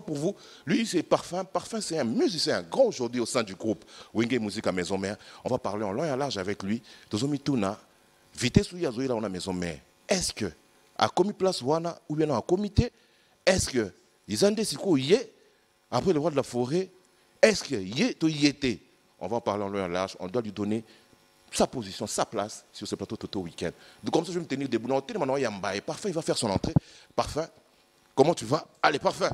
pour vous. Lui, c'est Parfum. Parfum, c'est un musicien grand aujourd'hui au sein du groupe Wenge Musique à Maison Mère. On va parler en long et en large avec lui. Tozomi Tuna, vitesse où il y a la Maison Mère. Est-ce que, à commis place wana ou bien à comité, est-ce que, ils ont décidé après le roi de la forêt, est-ce que y était? On va en parler en long et en large. On doit lui donner sa position, sa place sur ce plateau Toto Week-end. Donc comme ça, je vais me tenir debout. Non, tellement il y a Mbaye. Parfum, il va faire son entrée. Parfum, comment tu vas? Allez, Parfum.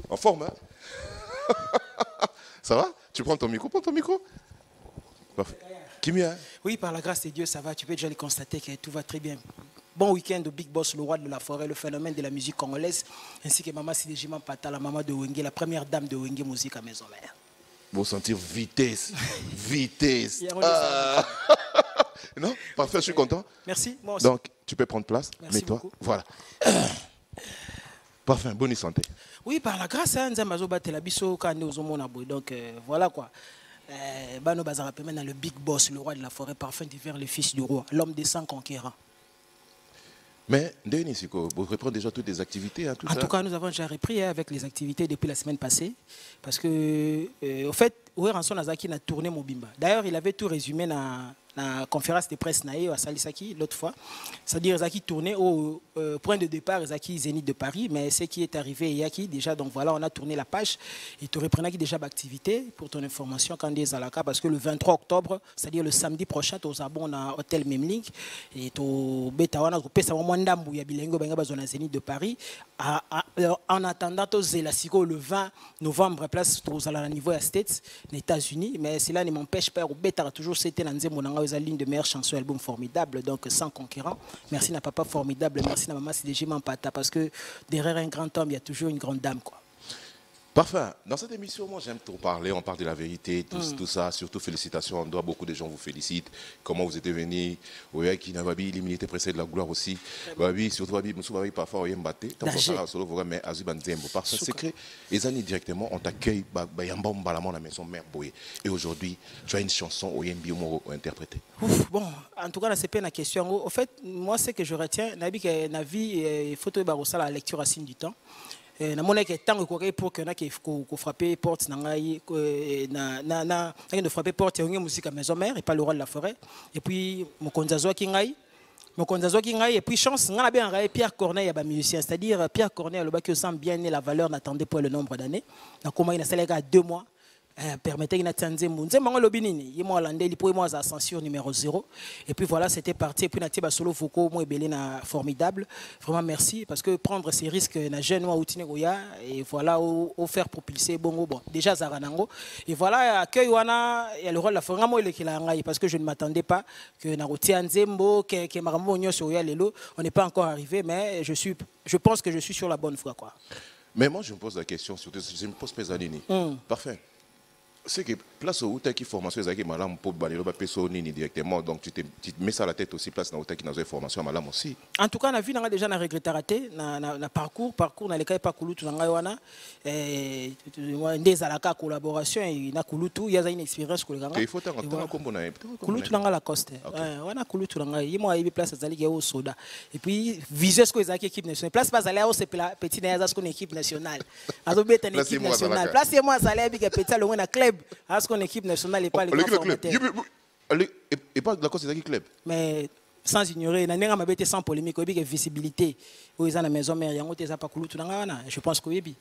En forme, hein? Ça va? Tu prends ton micro? Prends ton micro. Parfait. Qui mieux, hein? Oui, par la grâce de Dieu, ça va. Tu peux déjà le constater que tout va très bien. Bon week-end au Big Boss, le roi de la forêt, le phénomène de la musique congolaise, ainsi que Maman Sidejima Pata, la maman de Wenge, la première dame de Wenge Musique à Maison Mère. Vous sentir vitesse. Vitesse. Ah. Non? Parfait, je suis content. Merci. Moi aussi. Donc, tu peux prendre place. Merci Mets-toi. beaucoup. Voilà. Parfait, bonne santé. Oui, par la grâce, Nzambazo Batelabiso, donc voilà quoi. Bano Bazara dans le Big Boss, le roi de la forêt, Parfum d'hiver, le fils du roi, l'homme des 100 conquérants. Mais, Denis Siko, vous reprenez déjà toutes les activités, hein, tout En ça? tout cas, nous avons déjà repris avec les activités depuis la semaine passée. Parce que, au fait, Oué Ranson Nazaki a tourné Mobimba. D'ailleurs, il avait tout résumé dans la conférence de presse à Salisaki l'autre fois. C'est-à-dire Zaki tournait au point de départ, Zaki Zénith de Paris, mais ce qui est arrivé Yaki déjà, donc voilà, on a tourné la page et tu reprenais déjà l'activité pour ton information quand des Alaka, parce que le 23 octobre, c'est-à-dire le samedi prochain, tu as un hôtel Memlink et tu Betawana, tu peux savoir Mwandambu, Yabilengo, Bengabazona Zénith de Paris. En attendant, tu as le 20 novembre, place tu as niveau à States, les États-Unis, mais cela ne m'empêche pas, Beta toujours c'était dans une ligne de meilleure chanson, album formidable, donc sans concurrent. Merci à papa formidable, merci à maman Sidejima Pata, parce que derrière un grand homme, il y a toujours une grande dame, quoi. Parfait. Dans cette émission, moi j'aime trop parler, on parle de la vérité, tout ça, surtout félicitations, on doit, beaucoup de gens vous félicitent, comment vous êtes venus, oui, qui n'a pas l'immunité précède la gloire aussi, oui, surtout, parfois, on y mbatté, tant qu'on solo, mais Azuban Zembo, parfait, secret, les années directement, on t'accueille, Bayamba Mbalamon, la maison mère Boye, et aujourd'hui, tu as une chanson au Yembi Omoro interprétée. Bon, en tout cas, c'est pas une question. Au fait, moi, ce que je retiens, la vie, photo de la lecture à signe du temps. Na mona que tant pour que na que frapper porte na frapper porte ya musique à Maison Mère et pas le roi de la forêt et puis mon konzazo kingai et puis chance ngana bien ngai Pierre Corneille ya ba musicien, c'est-à-dire Pierre Corneille le bas que sent bien la valeur n'attendait pas le nombre d'années na comment il a salé à 2 mois. Permettez une attention censure numéro 0 et puis voilà, c'était parti et puis Natiba solo Foucault moi Belena formidable, vraiment merci parce que prendre ces risques na jeune moi outine goya et voilà au faire propulser bon déjà Zaranango et voilà accueil wana et le rôle la forêt moi il parce que je ne m'attendais pas que na rotia nzembo que marambo nyoso ya lelo on n'est pas encore arrivé mais je pense que je suis sur la bonne voie quoi. Mais moi je me pose la question surtout je me pose Pézanini. Parfait. C'est que place où tu as qui formation qui malam pour balayer le peso nini directement donc tu te mets ça à la tête aussi place où tu as qui dans formation malam aussi. En tout cas, la vie n'a déjà na regretté raté na parcours na les cas pas kulutu na ngaywana des alaka collaboration et na kulutu il y a une expérience que le ganga. Il faut tant comme na kulutu na la coste. Wana kulutu na ngai moi il place zali ke au soda et puis viser ce que ezaki équipe nationale place pas aller au c'est petit na yaza ce qu'on équipe nationale. Azo beta une équipe nationale. Place moi zali bi ke petit le na club. Est-ce qu'on équipe nationale et pas les grands formateurs? Et pas de la cause des clubs. Mais sans ignorer, sans polémique, il y a visibilité. Il y a une maison mère, je pense que il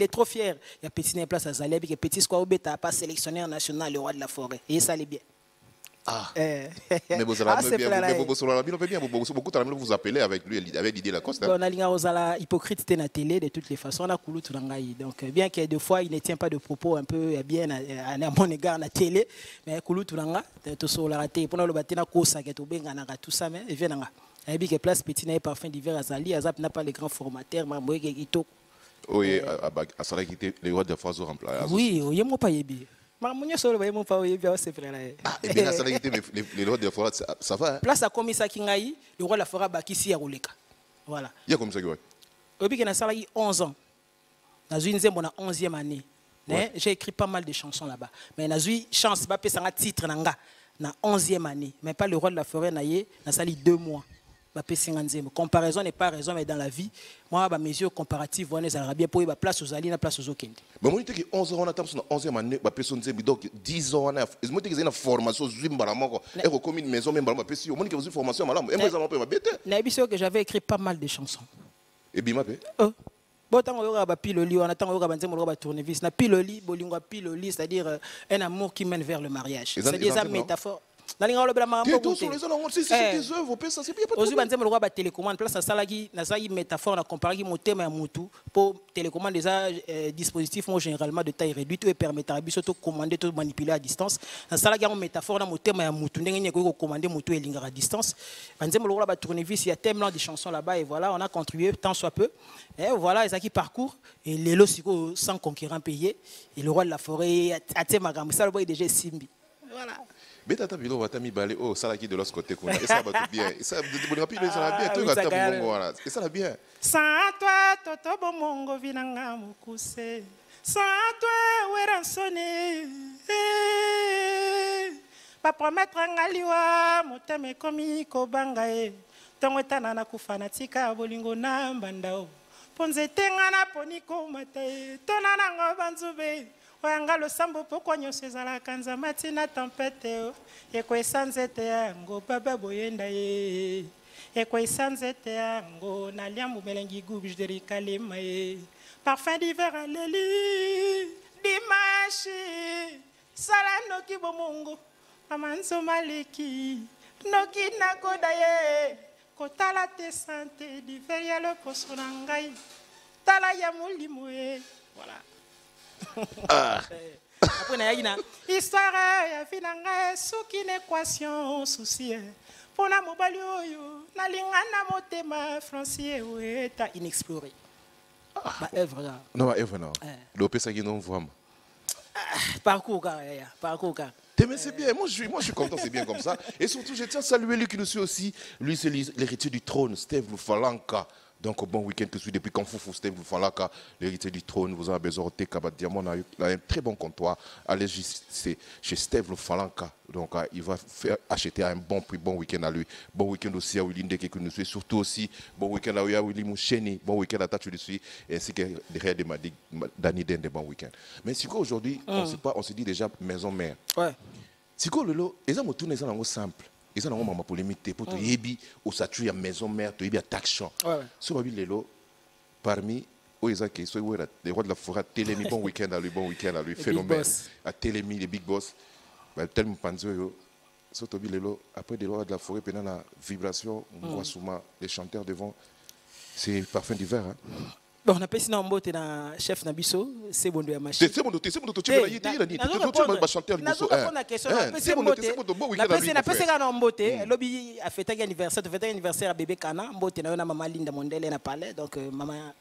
est trop fier. Il y a petit place à Zalé, il y a petit square pas sélectionneur national, le roi de la forêt. Et ça allait bien. Ah. Mais vous vous appelez avec lui, avec l'idée de la Coste. On a hypocrite na télé de toutes les façons. On a donc bien que des fois il ne tient pas de propos un peu bien à mon égard na télé, mais Koulouturanga, tout ça la raté. Pour nous le battre na kosa que tout benga na tout ça mais vient nga. Et bien que place petit na parfum d'hiver Azali, Azap n'a pas les grands formateurs, mais moi ito. Oui, à ça qui était les rois de France au remplacé. Oui, il y a mon pas yebi. Les rois de la forêt, ça va. Place à Komisa Kingaï, le roi de la forêt Bakissi à Roleka. Voilà. Il y a comme ça qui va. Obi qui a 11 ans. Dans une 11e année. J'ai écrit pas mal de chansons là-bas. Mais dans une chance, pas un titre na 11e année. Mais pas le roi de la forêt, na sali 2 mois. Comparaison n'est pas raison, mais dans la vie, moi, mes mesures comparatives, on est bien pour la place aux alliés, la place aux autres. Mais moi, je dis que 11 ans, on a 11e année, donc 10 ans, on a une formation, et comme une maison, même, je dis que une formation, que j'avais écrit pas mal de chansons. Et bien, Bon, tant qu'on aura piloli, on attend qu'on aura tournevis. Na piloli, bolingo piloli, c'est-à-dire un amour qui mène vers le mariage. C'est des métaphores. Dans les télécommande place na métaphore na comparer mon thème à mutu pour télécommande des dispositifs généralement de taille réduite et permettre de commander tout manipuler à distance na salagi en métaphore na mon thème à mutu ndenge ko commander mutu et linger à distance banzemo lokola ba tournevis il y a tellement de chansons là-bas et voilà on a contribué tant soit peu et voilà ça qui parcourt et lelo siko sans concurrent payé et le roi de la forêt a té magambo ça le boy déjà simbi voilà. Mais tata bilo watami balé oh ça là qui de l'autre côté quoi et ça va tout bien et ça de rapide ça va bien tout gata bongo voilà et ça va bien sans toi toto bomongo vinanga mukuse sans toi weransone pas promettre ngaliwa moteme komi ko bangae tongo tanana kufanatika bolingo na mbandao ponze tengana poniko mate tonana ngobanzube Wangalo sambo poko nyose zala kanza matina tempete eko esanzete yango baba boyenda ye eko esanzete yango na liambu melengi gubi jeri kalema ye parfum d'hiver aleli dimanche sala noki bomongo amanzo maleki noki nakoda ye kotala te santé d'hiver ya le poso na ngai tala ya molimo ye voilà. Ah. Après na yina histoire ya finanga soki une équation souci pour na mobali oyo na lingana motema francier ta inexploré ba œuvre là non œuvre non le pesa qui non vraiment parcours mais c'est bien, moi je suis content, c'est bien comme ça. Et surtout, je tiens à saluer lui qui nous suit aussi. Lui, c'est l'héritier du trône, Steve Lufalanka. Donc, bon week-end que je suis depuis Kanfoufou, Steve Lufalanka, l'héritier du trône. Vous avez besoin de Kabat Diamant, on a un très bon comptoir. Allez chez Steve Lufalanka. Donc, il va acheter à un bon prix, bon week-end à lui. Bon week-end aussi à Willy Ndeke qui nous suit. Surtout aussi, bon week-end à Willy Moucheni. Bon week-end à Tatu Lui, ainsi que derrière Dani Dende, bon week-end. Mais si quoi aujourd'hui, on se dit déjà maison mère. Ouais. Si quoi le lot, les gens tournent les gens simple. Les gens ont ma polémique pour te yebi au statut à maison mère, te yebi à taxation. Ce que les lots parmi les gens qui sont les rois de la forêt, Télémi bon week-end à lui, phénomène à Télémi les big boss, tellement pensé surtout les lots après des rois de la forêt pendant la vibration, on voit souvent les chanteurs devant, c'est parfum d'hiver. Bon, on appelle sinon mbote na chef Nabiso, c'est bon de la machine. C'est bon de tu vas y dire ni. Tu vas chanter Nabiso. C'est bon de bon week-end. Na pese kana mbote, lobby a fêté anniversaire à bébé Kana, mbote na na maman Linda Mondele na palais donc maman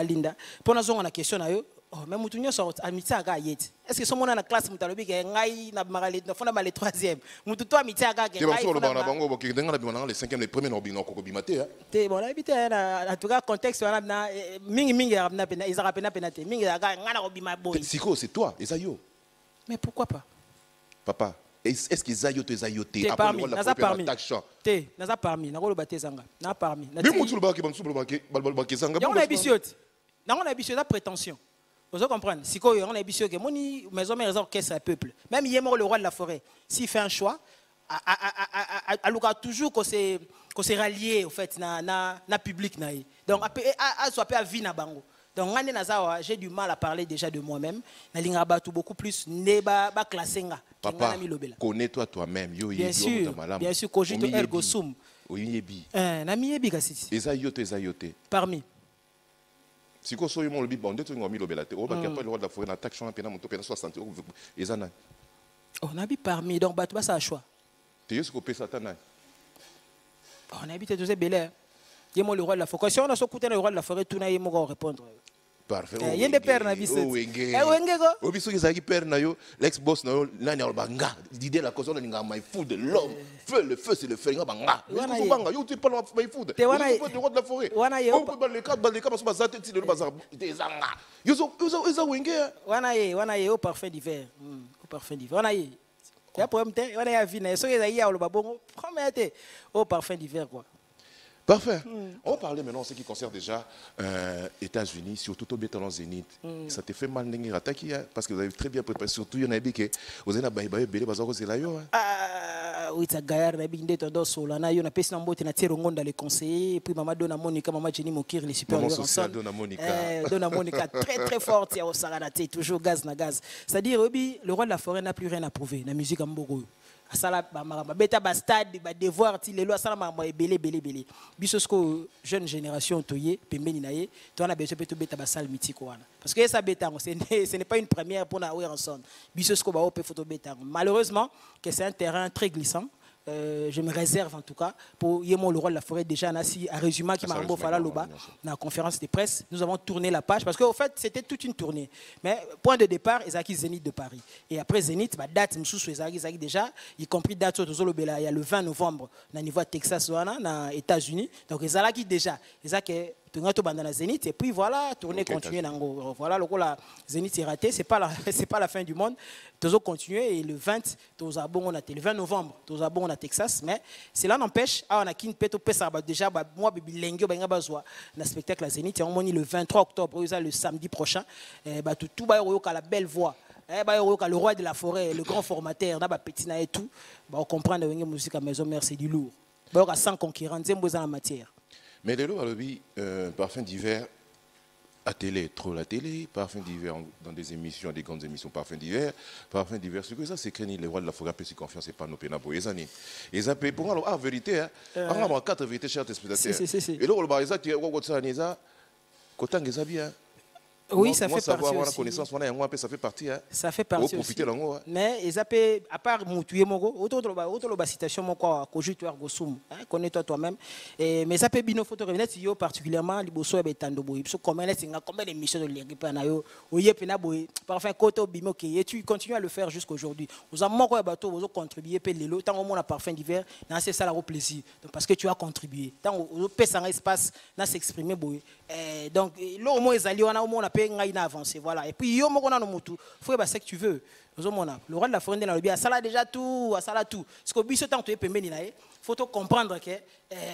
Linda. Pour na zonga na question na yo, même mutunyo so amitié aga yeti. Est-ce que son mona na classe mutalobi ke ngai na marali na fona mal 3e. Mutu to amitié aga ke ngai. C'est bon le bana bango boki denga na bimana les 5e les premiers no bino ko bimate hein. Té bon habité en tout cas contexte na mingi na pena ils rappellent pena te mingi aga ngana ko bima boy. Siko c'est toi Esayo. Mais pourquoi pas? Papa, est-ce que Esayo te Esayoté après le la parmi. Té, naza parmi, na ko lo baté zanga. Na parmi. Mais mutu lo baki bansu lo baki zanga. On a ambitiote. Na on a ambitiote prétention. Vous comprenez? Si on a habitué que moni maison mère orchestre un peuple. Même hier le roi de la forêt, s'il fait un choix, à toujours qu'on s'est rallié au fait na public na. Donc à soit pas vie na bango. Donc j'ai du mal à parler déjà de moi-même. Na linga batu beaucoup plus ne ba classer nga. Papa, connais-toi toi-même. Bien sûr, cogito ergo sum. Oyebi. Na miyebi kasiti. Esayote. Parmi. Si vous avez un peu de temps, vous avez un peu de temps, attaque championnat, vous avez 60 euros. On habite parmi, donc tu vas à choix. Tu es ce que tu as on habite tous ces belles. Il y a le roi de la forêt. Si on a écouté le roi de la forêt, tout le monde va répondre. Parfait. Il y a des pères na vie. Obiso qui zaki père na yo, l'ex-boss na yo, na nya banga. L'idée la cause on nga my food l'homme. Le feu c'est le feu nga banga. Mais banga, yo tu parles my food. Le roi de la forêt. On peut dans les cas so bazate ti le bazar des zanga. Yo wenge. Wana ye au parfum d'hiver. Au parfum d'hiver. Wana ye. Ya problème te, wana ya vie na so ya ya lo babongo. Promete au parfum d'hiver quoi. Parfait. On va parler maintenant de ce qui concerne déjà États-Unis, surtout au Bétalon Zénith. Ça te fait mal de attaquer parce que vous avez très bien préparé. Surtout, il y en a qui vous avez belé bazar c'est là. Ah oui, ça gaillard na binde to dos la na yo na pesi na mbote na tiero ngonda les conseillers puis maman Dona Monica, maman Jenny Mokir les supérieurs ensemble. Dona Monica. Dona Monica très très forte au Saranate, toujours gaz na gaz. C'est-à-dire Obi, le roi de la forêt n'a plus rien à prouver na musique en Mboro. Asala ba beta ba stade ba devoir ti lelo asala ma belé bisosko jeune génération toyé pembeni naye to na besoin peto beta ba salle mythique wana parce que ça beta ce n'est pas une première pour na Weranson bisosko ba op photo beta malheureusement que c'est un terrain très glissant. Je me réserve en tout cas pour Yémo le roi de la forêt déjà nasi à résumé qui m'a rembo fala loba dans la conférence de presse nous avons tourné la page parce qu'au fait c'était toute une tournée mais point de départ Ezaki Zénith de Paris et après Zénith bah date msousu Ezaki déjà y compris date il y a le 20 novembre na niveau Texas wana na États-Unis donc Ezaki déjà Ezaki bandana Zénith et puis voilà tourner continuer nango voilà le la Zénith est raté c'est pas la fin du monde toujours continuer et le 20 tous abon on a le 20 novembre tous abon on a Texas mais cela n'empêche on a kin peto pesa déjà moi bibi lengo benga bazwa na spectacle à Zénith et on moni le 23 octobre le samedi prochain tout ba yoka la belle voix le roi de la forêt le grand formateur na ba petit na et tout on comprend de musique à maison mère c'est du lourd ba yoka sans concurrent zembo za la matière. Mais de l'eau, parfum d'hiver à télé, trop la télé, parfum d'hiver dans des émissions, des grandes émissions, parfum d'hiver, ce que ça c'est que les rois de la forêt peuvent se confiance et pas nos pénabos. Et ça peut pour moi, vérité, on a 4 vérités chers spectateurs. Et là, on va dire que oui, ça fait partie aussi. Ça fait partie. Ça fait partie aussi. Mais ils appellent, à part Moutouye Mogo, autour de la citation, mon quoi, Kojutuar Gosoum, connais-toi toi-même. Mais ça peut bino photo revenir, particulièrement, les bosso et Tandobo. Ils sont combien d'émissions de l'Iripanayo, ou Yepenaboy, parfois Koto Bimoke, et tu continues à le faire jusqu'aujourd'hui. Vous avez mon bateau, vous avez contribué, Pélélo, tant au moins la parfum d'hiver, c'est ça le plaisir. Parce que tu as contribué. Tant au pèse en espace, n'a s'exprimer, donc, là au moins, ils allaient, on a avancé, voilà. Et puis, yo moko na no mutu, faut que ce que tu veux. Le roi de la forêt dans le bien, ça là déjà tout, ça là tout. Parce que biso tant que tu es pembeni na faut comprendre que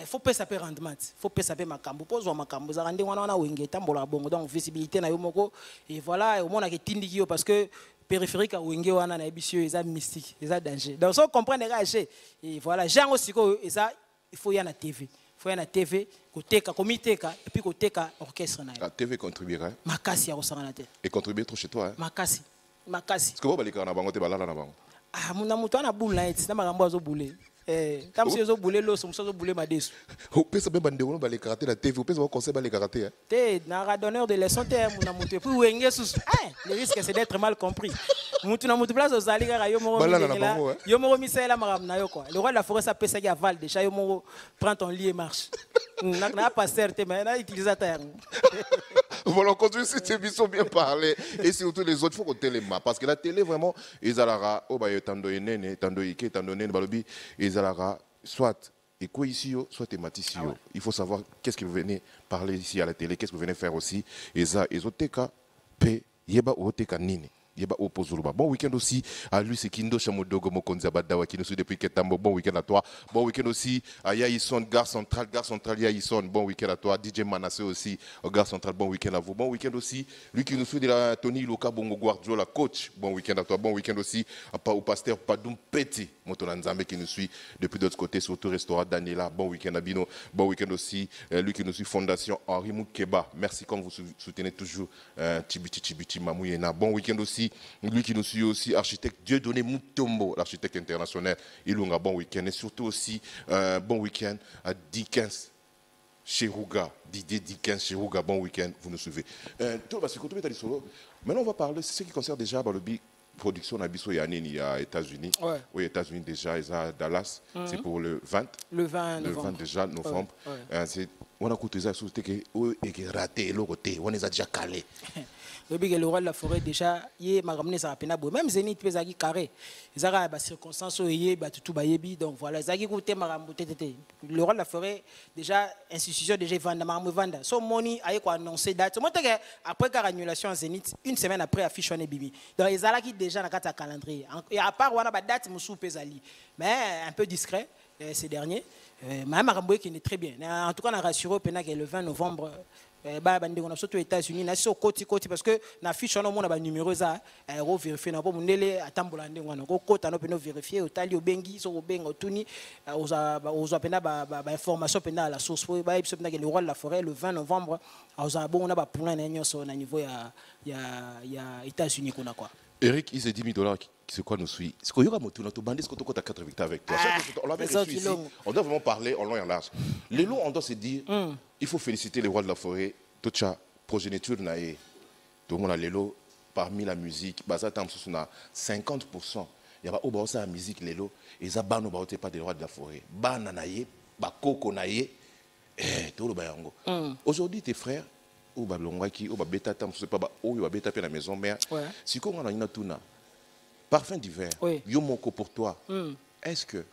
faut pas ça rendement, faut pas ça makambo, pose makambo, ça rende wana wenge tambola bongo donc visibilité na yo moko et voilà, au moins na ketindi yo parce que périphérique à wenge wana na ebisio eza mystique, eza danger. Donc ça comprendre les et voilà, genre aussi que ça il faut y en a TV. Il faut y en a TV, comité, et puis orchestre. La TV contribuera. Makasi à Osanate. Et contribuer trop chez toi. Hein? Makasi. Est-ce que vous allez faire un bango de balala na bango? Ah, mon amour, tu as un boule là, tu n'as pas un boule. Comme si vous boulez l'eau, vous avez boulé ma déçu. Vous pouvez savoir que vous allez karaté la TV, vous pouvez savoir conseil les karaté. T'es un donneur de leçons, mon amour. Puis où est-ce que le risque c'est d'être mal compris. Moutouna moutou place aux alliés, Yomo Misela Maramnayo quoi. Le roi de la forêt s'appelle ça qui a Val déjà Yomo prend ton lit et marche. N'a pas certes mais n'a utilisateur. Voilà, continue cette émission bien parler et surtout les autres, il faut qu'on télé parce que la télé vraiment, ils alara, oh bah tando nene, tando ike, tando nene, balobi, ils alara, soit éco ici, soit thématique. Il faut savoir qu'est-ce que vous venez parler ici à la télé, qu'est-ce que vous venez faire aussi. Et ça, ils ont teka, pe, yeba ou teka nini. Bon week-end aussi à lui c'est Kindo Chamodogo Mokonza Badawa qui nous suit depuis Ketambo. Bon week-end à toi. Bon week-end aussi à Yaïson, Gare Centrale Yaïson. Bon week-end à toi. DJ Manassé aussi au Gare Centrale. Bon week-end à vous. Bon week-end aussi lui qui nous suit de la Tony Luka Bongo Guardiola coach. Bon week-end à toi. Bon week-end aussi au pasteur Padoum Petit Motonanzambe qui nous suit depuis d'autres côtés surtout restaurant Daniela. Bon week-end à Bino. Bon week-end aussi lui qui nous suit Fondation Henri Moukeba. Merci comme vous soutenez toujours Tibiti Mamouyena. Bon week-end aussi lui qui nous suit aussi, architecte Dieudonné Mutombo, l'architecte international. Il a un bon week-end. Et surtout aussi, bon week-end à Dickens Chirouga. Didier Dickens Chirouga, bon week-end, vous nous suivez. Maintenant, on va parler, c'est ce qui concerne déjà le production d'Abisso Yanini à États-Unis. Ouais. Oui, États-Unis déjà, ils sont à Dallas. C'est pour le 20. Le 20 novembre. Le 20 déjà, novembre. On a écouté ça, c'est raté, on les a déjà calés. Le roi de la forêt déjà il m'a ramené ça à Penabo même Zénith pesaki carré ils ont des circonstances où tout bayebi donc voilà zaki côté marambo tété le roi de la forêt déjà institution déjà vendre marambo vendre so money aye quoi annoncer date moi après annulation en Zénith une semaine après affiche on est bibi donc ils ont qui déjà dans carte calendrier et à part on a date musu pesali mais un peu discret ces derniers Mme Maramboye qui est très bien. En tout cas, on a rassuré que le 20 novembre, on a surtout aux États-Unis, on a sur côté parce que na fiche on a numéro ça, on vérifier na pas mondele atambolande ngwana ko kota no peno vérifier otali obengi so obenga otuni oza pena ba information pena la source ba biso pena que le roi de la forêt le 20 novembre oza bon on a ba point na nyonso na niveau ya États-Unis kuna quoi. Eric, il s'est 10 000 $, c'est quoi nous suit? C'est quoi, il y aura moto, notre bandit, c'est quoi, tu as 4 victoires avec toi. On l'avait reçu ici, on doit vraiment parler en long et en large. Les lots, on doit se dire, il faut féliciter les rois de la forêt, toute la progéniture, tout le monde a les lots, parmi la musique, ça a 50%. Il y a pas la musique, les lots, et ça, pas des rois de la forêt. Bananaye, bakoko naye, tout le bayango. Aujourd'hui, tes frères, ou balongaki ou beta tam c'est pas ou beta la maison mère si qu'on a une tuna parfum d'hiver yo moko pour toi est-ce que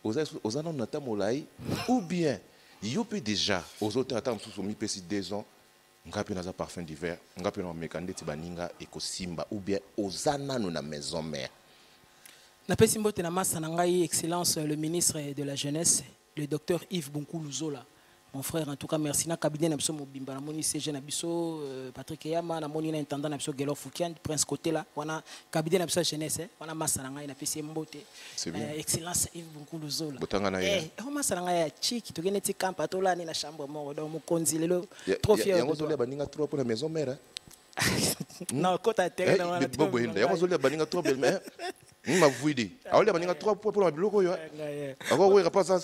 aux anon natamolai ou bien yo peut déjà aux autres atam sous mi pesi 2 ans ngapi na za parfum d'hiver ngapi na mekande ti baninga ekosimba ou bien aux anano na maison mère na pesi mbote na massa na ngai excellence le ministre de la jeunesse le docteur Yves Bonkulu Zola. Mon frère, en tout cas, merci. Na cabinet na biso mobimba na moni CG na biso Patrick Yama na moni na intendant na biso Gelo Foukian Prince côté là. Wana cabinet na biso jeunesse, wana massa na ngai na pesi mbote. Excellence Yves Bonkulu Zola. Botanga na ye. Massa na ngai ya chiki to geneti camp atola ni na chambre mort donc mokonzi lelo trop fier. Yango zolia baninga trop pour la maison mère. Non, kota terre na wana. Bobo hinda. Yango zolia baninga trop belle mère. Ma vuidi. Aolia baninga trop pour la biloko yo. Avant oui, pas ça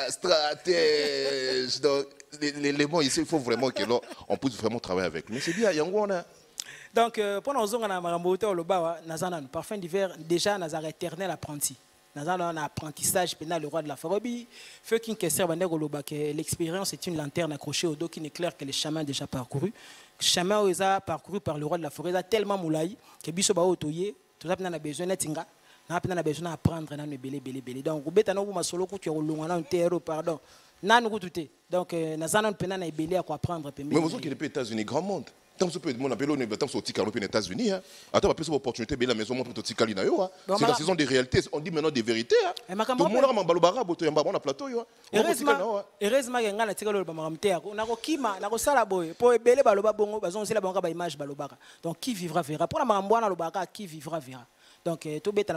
stratège. Donc les mots ici, il faut vraiment que l'on puisse vraiment travailler avec. Mais c'est bien, yango on a. Donc pendant que on a marambote au loba, nazana parfum d'hiver déjà nazar éternel apprenti. Nazana un apprentissage pénal le roi de la forêt. Fait qu'une question bande au loba que l'expérience est une lanterne accrochée au dos qui n'éclaire que les chemins déjà parcourus. Chemin où ils parcouru par le roi de la forêt, a tellement moulaï que biso ba otoyer, tout ça n'a besoin d'etinga. On a besoin d'apprendre à nous belé. Donc, vous êtes un solo que tu as un terreau, pardon. Donc, nous avons un belé à apprendre. Mais vous qui êtes aux États-Unis, grand monde. Tant que mon appel, on est sorti aux États-Unis. Attends, on a opportunité de la maison pour te tirer. C'est la saison des réalités. On dit maintenant des vérités. Tout le monde a un balobara, on a plateau. Heureusement, il y a un tigre on a kima, on a salaboy. Pour belé baloba bongo, on a la bonga image balobara. Donc, qui vivra verra. Pour la mamboana lobara, qui vivra verra. Donc, tout bête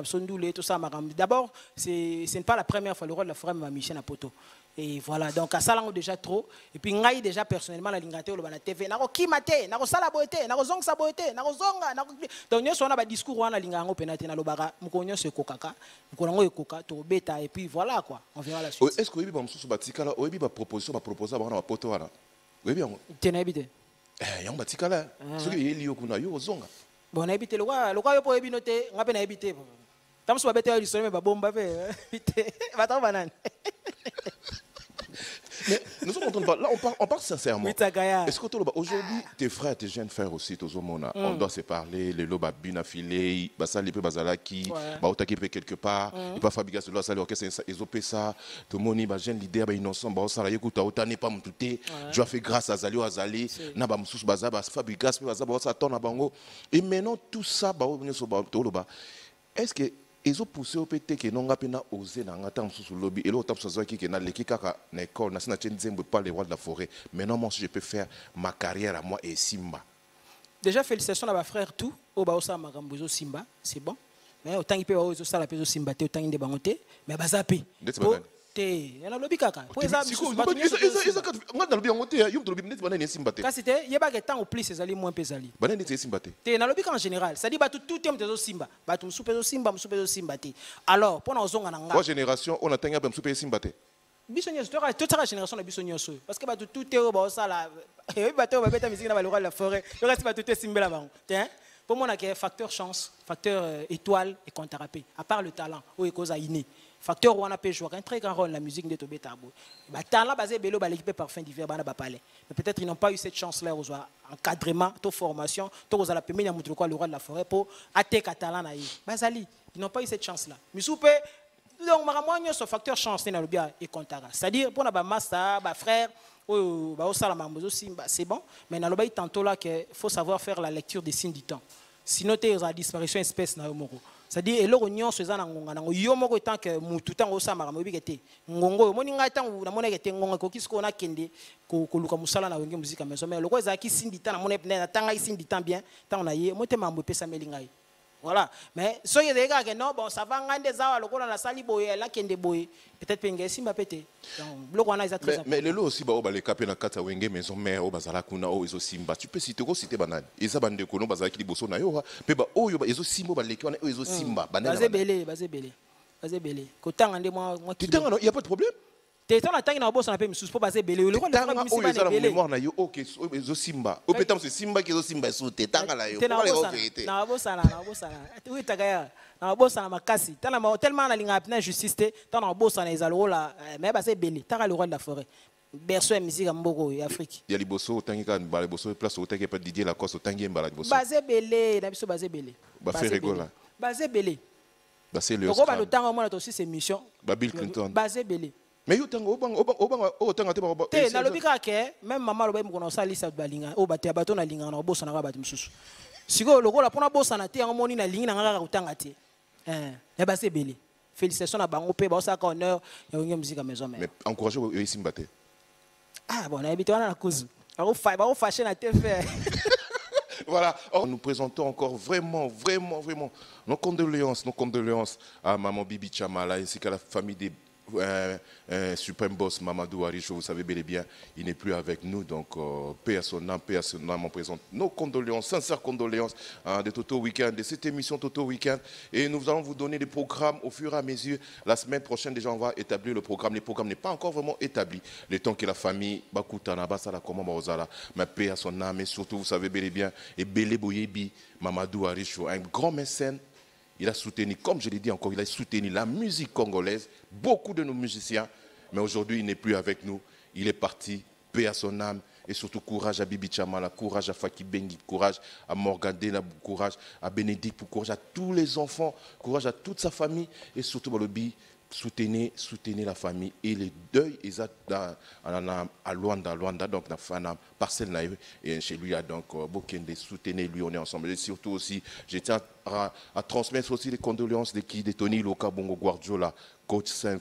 tout ça. D'abord, ce n'est pas la première fois le roi de la forêt m'a mis à poto. Et voilà, donc à ça, on déjà trop. Et puis, on déjà personnellement la lingate ou la TV. Nako qui maté, nako sala boité, nako zong sa boité, nako zonga, nako. Donc, nous on a des discours on a lingango penate na lobara, mukonyo se kokaka, mukonyo ekoka, to bêta et puis voilà quoi. On verra la suite. Est-ce que vous avez une batika là, vous avez une proposition, à proposer à poto là. Oui bien. Tenez habité. Yon batika là. Ce qui est lié au kuna yo zonga. Bon, on a habité le roi yo pour habiter, on a bien habité. Tam so habité au sommet ba bomba fait habité. Va t'en banane. Mais nous sommes en train de parler, là on parle sincèrement. Est-ce que aujourd'hui, tes frères, tes jeunes frères aussi, on doit se parler, les lobes bien affilés, ça les peu bazalaki, otaki peut quelque part, il pas fabriquer cela, ça l'orchestre, ils ont fait ça, tout le monde, jeune leader, innocent, ça là, écoute, autant n'est pas m'touté, Dieu a fait grâce à Azali, n'a pas m'sous bazaba, fabriquer, ça tourne à bango. Et maintenant tout ça, est-ce que ils ont poussé au PT que non ngapena osé na ngata msusu lobby et l'autre chose qui na lekika na école na sina tshenzembo pas les rois de la forêt maintenant moi je peux faire ma carrière à moi et Simba. Déjà félicitations à ma frère tout au baosa makambozo Simba c'est bon mais autant il peut ozo sala peso Simba te autant inde bangote mais bazapi te yana lobby kaka pour ça ngata lobby bangote yum lobby net banane Simba te kasi te yeba que temps au plus ezali moins pesali banane te Simba te na lobby en général ça dit ba tout tem tezo Simba ba tout msupezo Simba te alors pour na ozonga na nga quoi génération on attend ba msupezo Simba te biso nyonso toute la génération na biso nyonso parce que ba tout te ba osala et ba te ba beta musique na ba le roi de la forêt le reste ba tout te Simba la bango te pour moi na facteur chance facteur étoile et contrapé à part le talent ou e cause inné facteur wana peut jouer un très grand rôle dans la musique de Tobetabo. Bah talent basé bélo bah l'équipe parfum d'hiver bah na ba palais. Mais peut-être ils n'ont pas eu cette chance là aux encadrement, to formation, to aux la première montre quoi le roi de la forêt pour attaquer talent na yi. Bazali, ils n'ont pas eu cette chance là. Mais soupe donc maramoigno ce facteur chance dans le bien et comptara. C'est-à-dire pour na ba massa, ba frère ou ba osala mambozo simba, c'est bon, mais na loba tantôt là que faut savoir faire la lecture des signes du temps. Sinon tu as disparition espèce na omoro. c'est-à-dire eloko nyonso eza na ngonga nango yo moko tant que mutu tango osambaka moyebi kete ngongo yo moni ngai tango na mona kete ngonga ko kisiko na kende ko luka musala na wenge musique maison mais loko ezaki sindita na mona na tanga sindita bien tango na ye motema mambo pesa meli ngai voilà mais so yé dega que non bon ça va ngande za lokola na sali boye la kende boye peut-être penga simba pété donc loko na très mais le lot aussi ba ba le kapé na kata wenge maison mère o bazala kuna o ezo simba tu peux citer ko citer banani eza bande ko no bazala ki liboso na yo pe ba oyo ba ezo simba ba leki wana o ezo simba banana bazebele ko tanga nde moi tu tanga il y a pas de problème tétan na tangi na bossa na pe misusu po bazebele le roi tanga o ezo la mémoire na yo OK ezo simba o petam c'est simba ki ezo simba so te tanga la yo ko le OK na bossa oui tagaya na bossa na makasi tellement na linga na justice te tant na bossa na ezalo la mais bazebele tanga le roi de la forêt berceau ya musique mboko ya Afrique ya liboso otangi ka ba liboso place otangi pa Didier Lacoste otangi mbala liboso bazebele na biso bazebele ba fait rigola bazebele ba c'est le ko ba tanga mo na to si émission ba Bill Clinton bazebele mais yo tango o tanga te ba te na lobi ka ke même maman lo ba mo kono sali sa balinga o batia bato na linga na bossa na ka bato misusu siko lokola pona bossa na te yango moni na lingi na ngaka kutanga te ya bazebele félicitations na bango pe ba osaka honneur ya wenge musique maison mais encourager yo isimba te ah bon, on a habité à la cause. On va fâcher la TV. Voilà, nous présentons encore vraiment nos condoléances à Maman Bibi Chamala ainsi qu'à la famille des Supreme Boss Mamadou Aricho. Vous savez bel et bien, il n'est plus avec nous, donc paix à son âme, on présente nos condoléances, sincères condoléances de Toto Weekend, de cette émission Toto Weekend. Et nous allons vous donner des programmes au fur et à mesure. La semaine prochaine, déjà, on va établir le programme. Le programme n'est pas encore vraiment établi. Le temps que la famille Bakutana, Basala, comment Baozala, mais paix à son âme. Et surtout, vous savez bel et bien, et Bele Boyebi Mamadou Aricho, un grand mécène. Il a soutenu, comme je l'ai dit encore, il a soutenu la musique congolaise, beaucoup de nos musiciens, mais aujourd'hui il n'est plus avec nous, il est parti, paix à son âme, et surtout courage à Bibi Chamala, courage à Faki Bengi, courage à Morgan Dena, courage à Bénédicte, courage à tous les enfants, courage à toute sa famille, et surtout Balobi, soutenez la famille et les deuils à Luanda, donc dans la parcelle et chez lui donc Bokende, soutenez lui, on est ensemble. Et surtout aussi, je tiens à transmettre aussi les condoléances de Tony Loka Bongo Guardiola, coach Sam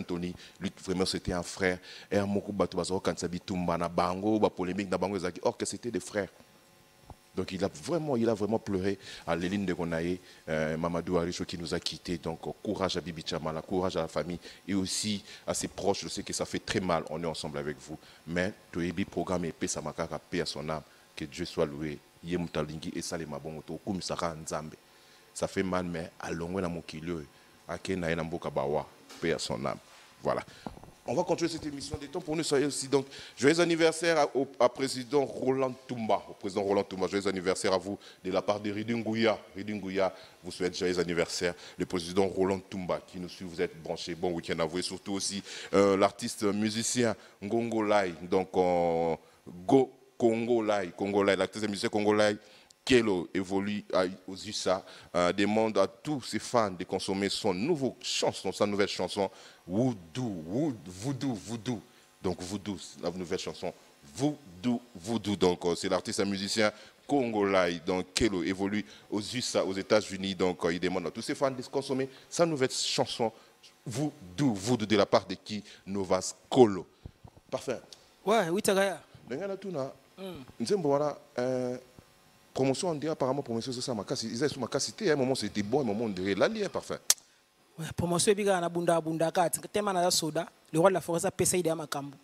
Tony, lui vraiment c'était un frère et un moko bato bazaro quand sabi tumba na bango ba polémique na bango ezaki or que c'était des frères. Donc il a vraiment pleuré à Léline de Gonaï, Mamadou Aricho qui nous a quittés. Donc courage à Bibi Chamala, courage à la famille et aussi à ses proches. Je sais que ça fait très mal, on est ensemble avec vous. Mais Toyebi programme et paix Samakaka, paix à son âme, que Dieu soit loué. Yemutalingi et Salema Bongoto, Kumisaka Nzambe. Ça fait mal, mais allons na mokilio, Akena na mboka bawa, paix à son âme. Voilà. On va continuer cette émission des temps pour nous soyez aussi. Donc, joyeux anniversaire à président Roland Toumba. Au président Roland Toumba, joyeux anniversaire à vous de la part de Ridingouya. Ridingouya vous souhaite joyeux anniversaire. Le président Roland Toumba qui nous suit, vous êtes branchés. Bon week-end à vous. Et surtout aussi l'artiste musicien Ngongo Lai. Donc, Congo Lai, l'artiste musicien Congo Lai. Kelo évolue aux USA, demande à tous ses fans de consommer son nouveau chanson, sa nouvelle chanson Voodoo. Donc Voodoo, la nouvelle chanson Voodoo. Donc c'est l'artiste et musicien congolais. Donc Kelo évolue aux USA, aux États-Unis. Donc il demande à tous ses fans de consommer sa nouvelle chanson Voodoo de la part de qui Novas Kolo. Parfait. Ouais, oui, Tagaya. Promotion, on dit apparemment promotion c'est ça ma casse. Ils sont ma cassité à un moment c'était bon, à un moment on dirait la lière parfait. Ouais, promotion biga na bunda ka tellement na soda, le roi de la forêt ça pesa ide makambo.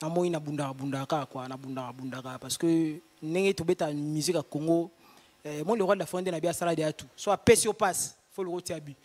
Na moi na bunda ka quoi, na bunda ka parce que nenge to beta musique à Congo moi le roi de la forêt na bia sala de tout. Soit pesi au passe, faut le retirer but.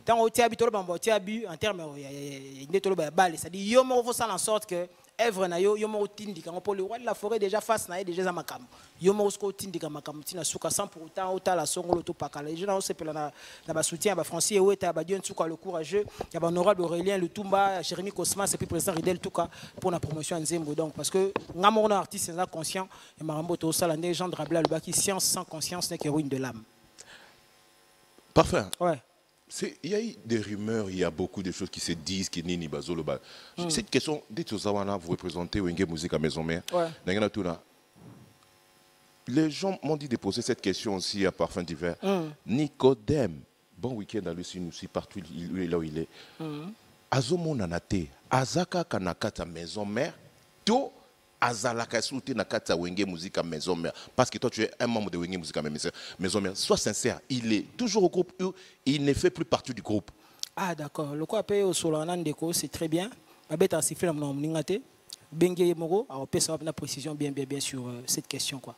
Tant au tiabi to le bamba tiabi en terme il est to le balle, ça dit yo mo faut ça en sorte que œuvre na yo mo tindi quand pour le roi de la forêt déjà face na déjà za makam yo mo ko tindi ka makam tina suka sans pour autant autant la songolo to pakala les gens c'est pela na ba soutien ba français ou ta ba dieu suka le courageux ya ba honorable Aurélien le Tumba Jérémy Cosmas et puis président Ridel Touka pour la promotion Nzembo donc parce que ngamo na artiste c'est conscient et marambo to sala des gens de Rabla le baki science sans conscience n'est que ruine de l'âme. Parfait. Ouais. Il y a eu des rumeurs, il y a beaucoup de choses qui se disent, qui nini bazolo ba. Cette question, dites aux Awana, vous représentez Wenge Musique à Maison Mère. Ouais. Les gens m'ont dit de poser cette question aussi à Parfum d'hiver. Nicodème bon week-end à lui aussi partout là où il est. Azomo nanate, azaka kanakata maison mère, to azalaka souté nakata wenge musique à maison mère. Parce que toi tu es un membre de wenge musique à maison mère. Sois sincère, il est toujours au groupe, il ne fait plus partie du groupe. Ah d'accord, le quoi paye au Solanan Deco, c'est très bien. Ma bête a sifflé mon ningate. Bengue Moro, on peut savoir une précision bien sur cette question quoi.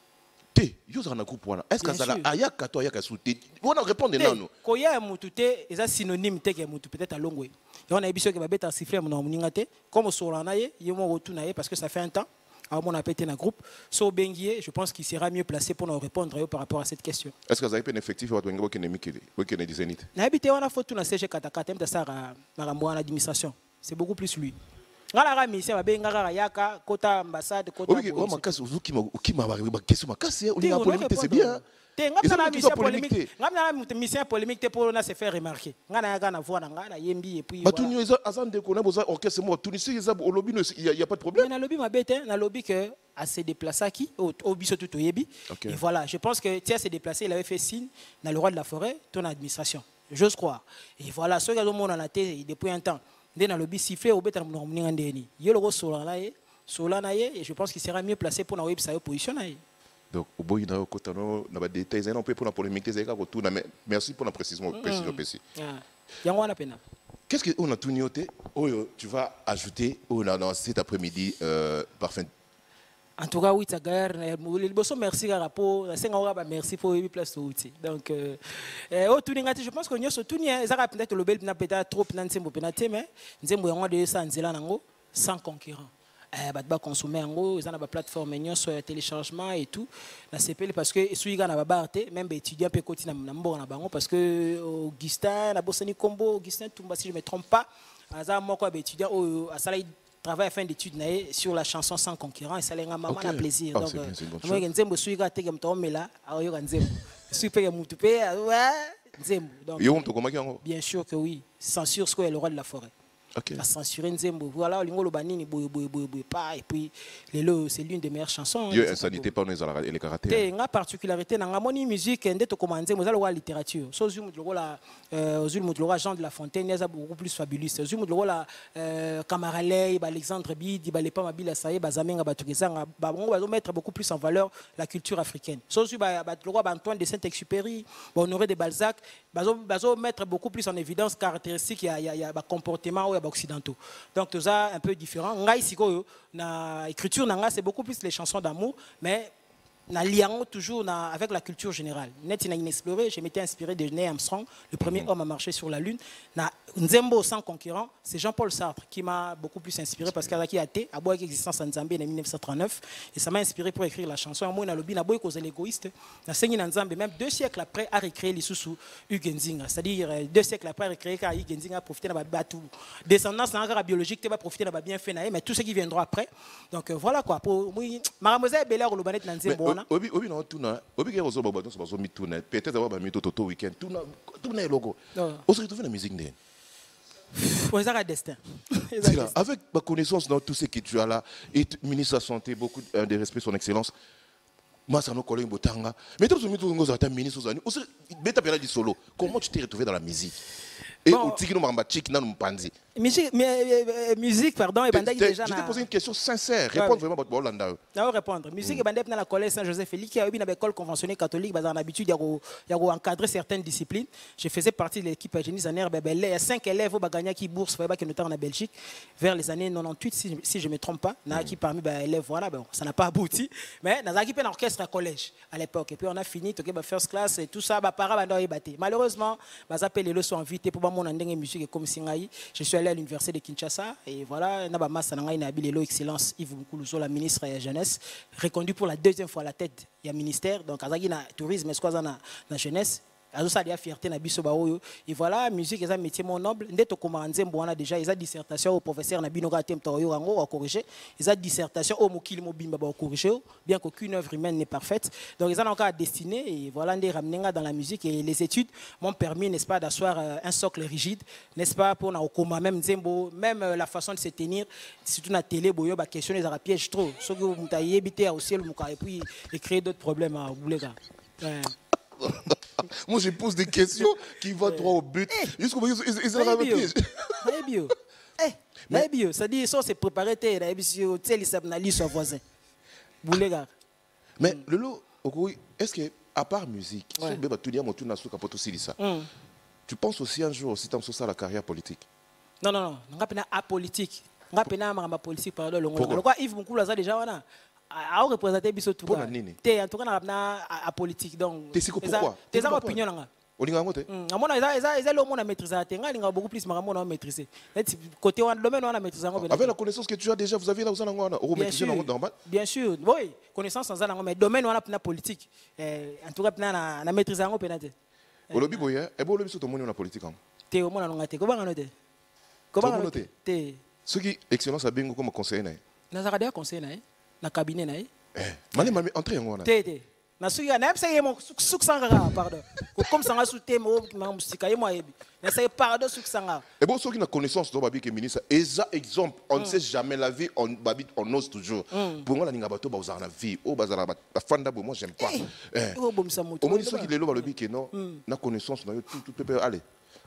Est-ce que ça a ayaka to ayaka souté? On a répondu non. Quand il y a un moutouté, c'est synonyme de moutou peut-être à longue. On a dit que ma bête a sifflé mon ningate. Comme au Solanaye, il y a mon retour parce que ça fait un temps. Alors, on a pété un groupe. So Benguier, je pense qu'il sera mieux placé pour nous répondre par rapport à cette question. Est-ce que vous avez un effectif ou un effectif? N'habitez on a fait tout dans CG Katakata, dans l'administration. C'est beaucoup plus lui. Ngala mission ba benga yaka kota ambassade kota. Oui, on m'a cassé qui m'a question m'a cassé on a polémique c'est bien. Ngana mission polémique. Ngana mission polémique pour on se faire remarquer. Ngana yaka na voix ngana yembi et puis voilà. Bah tout azande ko na boza orchestre mo Tunisie au lobby il y a pas de problème. Mais na lobby ma bête, na lobby que à se déplacer qui au biso tout yebi. Et voilà, je pense que Tia s'est déplacé, il avait fait signe dans le roi de la forêt, ton administration. J'ose croire. Et voilà, ce gars monde en a été depuis un temps. Dans le lobby sifflé au bétal mon ngandeni yelo solana et je pense qu'il sera mieux placé pour na website position. Donc au bout na kotano na ba détails on peut pour la polémique c'est ka tout mais merci pour la précision précis. Yango na pena. Qu'est-ce que on a tout noté? Tu vas ajouter dans cet après-midi parfum. En tout cas, oui, ça gagne. Merci merci pour la place outil. Donc, je pense que nous sommes tous peut-être le bel peut-être trop mais nous avons de sans concurrent. Bah consommer en gros, ils ont la plateforme sur téléchargement et tout. La CPL parce que celui qui a la barre même étudiant peut continuer na mbo na bango parce que Augustin, la Bossani Combo, Augustin Tumba si je me trompe pas, azar moi quoi étudiant à salaire travail à fin d'études sur la chanson sans concurrent et ça les maman a plaisir. Donc moi nzembo celui qui a tege mto mela ayo nzembo. Celui qui a mutupe ouais nzembo. Donc bien sûr que oui, censure ce que est le roi de la forêt. La censurer Nzembo. Voilà, Lingo Lobanini, pas. Et puis, c'est l'une des meilleures chansons. Il y a insanité par les karatés. Il y a particularité dans la musique, il y a la littérature. So, la Jean de La Fontaine, il y a beaucoup plus fabuleux. La Camaralei, Alexandre Bide, les Pamabila Saïe, Bazamenga, Batugezanga, on va mettre beaucoup plus en valeur la culture africaine. So, Antoine de Saint-Exupéry, Honoré de Balzac, on mettre beaucoup plus en évidence caractéristiques, il y a comportement occidentaux. Donc tout ça un peu différent. Na écriture c'est beaucoup plus les chansons d'amour, mais na liant toujours avec la culture générale. Net inexploré, je m'étais inspiré de Neil Armstrong, le premier homme à marcher sur la Lune. Na Nzembo sans concurrent, c'est Jean-Paul Sartre qui m'a beaucoup plus inspiré parce qu'il a été à boire existence en Zambie en 1939 et ça m'a inspiré pour écrire la chanson. Moi na lobi na boy cause l'égoïste. Na sengi na Nzambe même 2 siècles après a recréé l'Isusu Ugenzinga, c'est-à-dire 2 siècles après a recréé car Ugenzinga a profité de batu. Descendance na biologique tu vas profiter de bien fait mais tout ce qui viendra après. Donc voilà quoi pour moi Mademoiselle Belair au Lobanet na Nzembo. Obi non tuna obi ke ozo babadon so bazo mituna peut-être avoir ba mito toto weekend tuna logo on se retrouve dans la musique ndene destin avec ma connaissance dans tout ce que tu as là et ministre de la santé beaucoup de respect son excellence moi ça nos collègues botanga mais tu mito ngoza ta ministre ozani on se beta pela di solo comment tu t'es retrouvé dans la musique et au tiki no mamba chik na mpanzi musique pardon et bandai déjà je t'ai posé une question sincère répondre vraiment à Bolanda na répondre musique et bandai na la collège Saint-Joseph Félix qui a eu une école conventionnelle catholique basée en habitude il y a encadrer certaines disciplines je faisais partie de l'équipe génie Zaner il y a 5 élèves au bagagna qui bourse faut pas que notamment en Belgique vers les années 98 si je me trompe pas na qui parmi élèves voilà bon ça n'a pas abouti mais dans l'équipe en orchestre à collège à l'époque et puis on a fini toqué first class et tout ça para bandai batté malheureusement appelé les leçons invités pour mon andenge musique comme singaï je suis allé à l'université de Kinshasa et voilà na ba massa na ngai na bilelo excellence Yves Mukuluzo la ministre de la jeunesse reconduit pour la 2e fois à la tête du ministère donc azaki na tourisme esquaza na jeunesse azosa dia fierté na biso ba oyo et voilà musique est un métier mon noble ndeto koma Nzembo wana déjà ils a dissertation au professeur na binoka temta oyo rango a corriger ils a dissertation au mokili mobimba ba corriger bien qu'aucune œuvre humaine n'est parfaite donc ils ont encore destiné et voilà ndé ramener dans la musique et les études m'ont permis n'est-ce pas d'asseoir un socle rigide n'est-ce pas pour na okoma même Nzembo même la façon de se tenir surtout na télé boyo ba question les piège trop ce que mutaye bité au ciel muka et puis et créer d'autres problèmes à boulega Moi, je pose des questions qui vont droit au but. Jusqu'au bout, ils ont un piège. Ça dit, ça c'est préparé, tu voisin. Mais Lolo, est-ce que, à part musique, tu penses aussi un jour aussi dans la carrière politique? Non, on a apolitique. On a politique, pardon. Pourquoi Yves Moukoula a déjà a représenté Bissotou? Pour la nini? En tout cas, on a apolitique. Donc, pourquoi? T'es en opinion. On y a maîtrisé. On a beaucoup plus de maîtriser. Côté domaine, on a maîtrisé. Avec la connaissance que tu as déjà, vous avez là où on a bien sûr, oui, connaissance sans ça, mais domaine, on a la politique. En tout cas, on a maîtrisé. Au lobby, et bon, le biso, tout le monde est en politique. T'es au monde, on a été. Comment t'es? Ce qui excellence à Bingo comme conseiller. Nazarada conseiller, na cabinet. Mani, entrez en moi. Na suya na epsa yemo suksanga pardon comme ça nga souté mo musika yemo yebi na say pardon suksanga et bon ceux qui na connaissance do babi que ministre exemple on ne sait jamais la vie on ose toujours pour moi la ninga bato ba uzana la vie o bazala ba fanda bo moi j'aime pas au moins ceux qui les lo ba lobi que non na connaissance na tout peut aller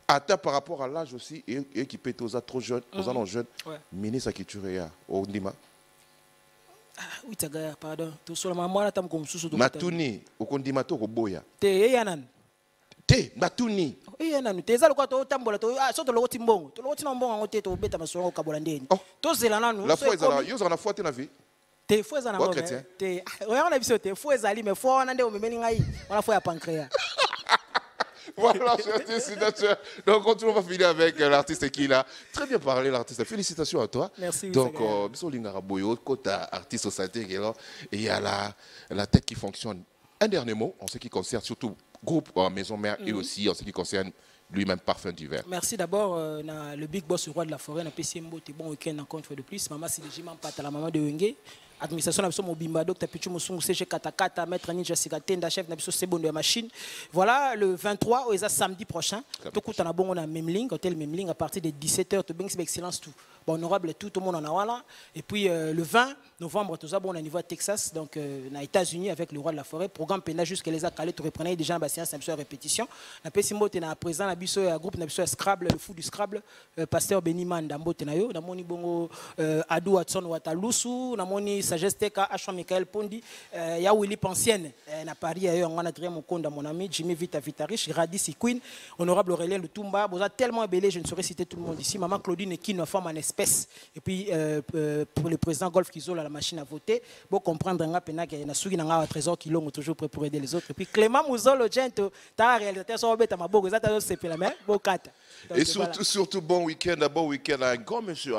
à par rapport à l'âge aussi et qui peut être aux trop jeunes aux anos jeunes ministre qui tuerait au ndima. Oui, pardon. Tout seulement moi, je suis comme Matuni, au condimato, au boya. Te, yanan. Te, Matuni. Yanan, te zalo kwa to tambola to ah soto lo timbongo. To lo timbongo ngote to beta masongo kabola ndeni. To zela nanu. La foi ezala, yo zana foi te na vie. Te foi ezala ngo. Te, on a vu te foi ezali mais foi on ande o memeli ngai. On a foi ya pancréas. Voilà, chers dessinateurs. Donc, on va finir avec l'artiste qui l'a très bien parlé, l'artiste. Félicitations à toi. Merci. Donc, artiste au santé, et il y a la tête qui fonctionne. Un dernier mot en ce qui concerne surtout groupe Maison Mère et aussi en ce qui concerne lui-même Parfum d'hiver. Merci d'abord le Big Boss, le roi de la forêt, na PCMBO, bon week-end encore une fois de plus. Maman Sidiji Mampata, la maman de Wenge. Administration Nabiso Mobimba, Dr Pichu Musungu, CG Katakata, Maître Ninja Sikatenda, chef Nabiso Sebondo de la machine. Voilà, le 23, au samedi prochain. Tout le monde bon, on a Memling, hôtel Memling, à partir de 17h, tout bien, c'est excellence tout. Bon, honorable, tout le monde en a voilà. Et puis le 20 novembre, tout ça, bon, on a niveau à Texas, donc aux États-Unis avec le roi de la forêt. Programme Pena jusqu'à les accaler, tu reprenais déjà la séance à répétition. La PCMO, tu es présent, Nabiso, groupe Nabiso Scrabble, le fou du Scrabble, pasteur Beniman Dambo Tenayo, Namoni Bongo, Adou Watson Watalusu, Namoni Sagesse Teka, Achon Michael Pondi, ya Willy Pensienne, na Paris, on a très mon compte mon ami, Jimmy Vita Vitarich, Radis Queen, honorable Aurélien Lutumba, vous êtes tellement ébélé, je ne saurais citer tout le monde ici. Maman Claudine qui nous forme en espèce. Et puis pour le président Golf Kizol à la machine à voter, pour comprendre qu'il y a un suivi dans un trésor qui l'ont toujours prêt pour aider les autres. Et puis Clément Mouzol, tu as réalisateur sur Obet à ma bogue, c'est la même, Bocata. Et surtout, bon week-end, un grand monsieur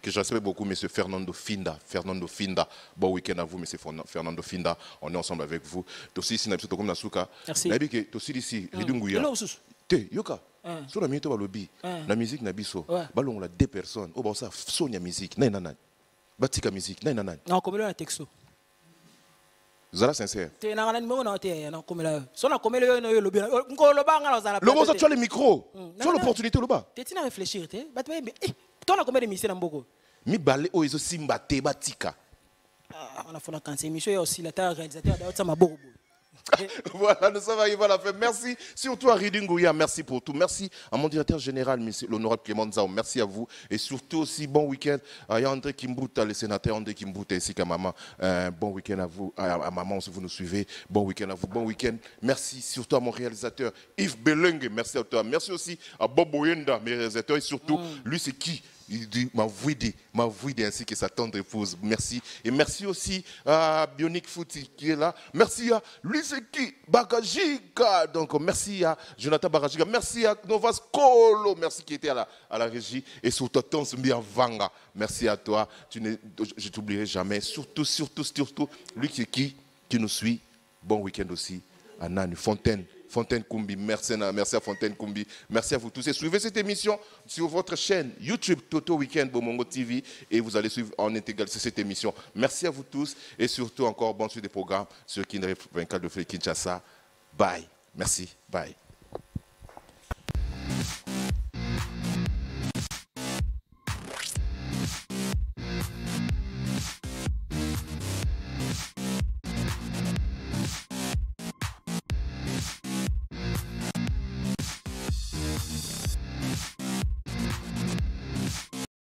que je respecte beaucoup, monsieur Fernando Finda. Bon week-end à vous, monsieur Fernando Finda. On est ensemble avec vous. Aussi ici, comme Nasuka. Merci. Aussi ici, Ridunguya. Te, Yoka. Sur la minute, lobby. La musique, Nabiso. Ballon, la deux personnes. Oh, bah, ça, Sonia musique. Nainanan. Batika musique. Nainanan. Non, comme le texto. Zala sincère. Tu as un numéro, non, tu as un numéro. Tu as le micro. Tu as l'opportunité là-bas. Tu as réfléchir. Tu as combien d'émissions dans Bogo? Mi balé, oh, ils ont simbaté, batika. On a fait une émission, il y a aussi le réalisateur de Mabogo. Voilà, nous sommes arrivés à la fin. Merci surtout à Ridingouya, merci pour tout. Merci à mon directeur général, l'honorable Clément Zao. Merci à vous. Et surtout aussi, bon week-end à André Kimbouta, le sénateur André Kimbouta, ainsi qu'à maman. Bon week-end à vous, à maman, si vous nous suivez. Bon week-end à vous, bon week-end. Merci surtout à mon réalisateur Yves Belengue. Merci à toi. Merci aussi à Bob Oyenda, mes réalisateurs. Et surtout, lui, c'est qui? Il dit ma vie ainsi que sa tendre épouse. Merci. Et merci aussi à Bionic Footy qui est là. Merci à lui c'est qui Bagajiga. Donc merci à Jonathan Bagajiga. Merci à Novas Kolo. Merci qui était à la régie. Et surtout Tonsumbi Vanga. Merci à toi. Je ne t'oublierai jamais. Surtout, lui c'est qui nous suit. Bon week-end aussi. À Nani Fontaine Koumbi, merci à Fontaine Koumbi, merci à vous tous. Et suivez cette émission sur votre chaîne YouTube Toto Weekend Bomongo TV et vous allez suivre en intégralité cette émission. Merci à vous tous et surtout encore bonne suite des programmes sur Kinref 24 de Kinshasa. Bye. Merci. Bye.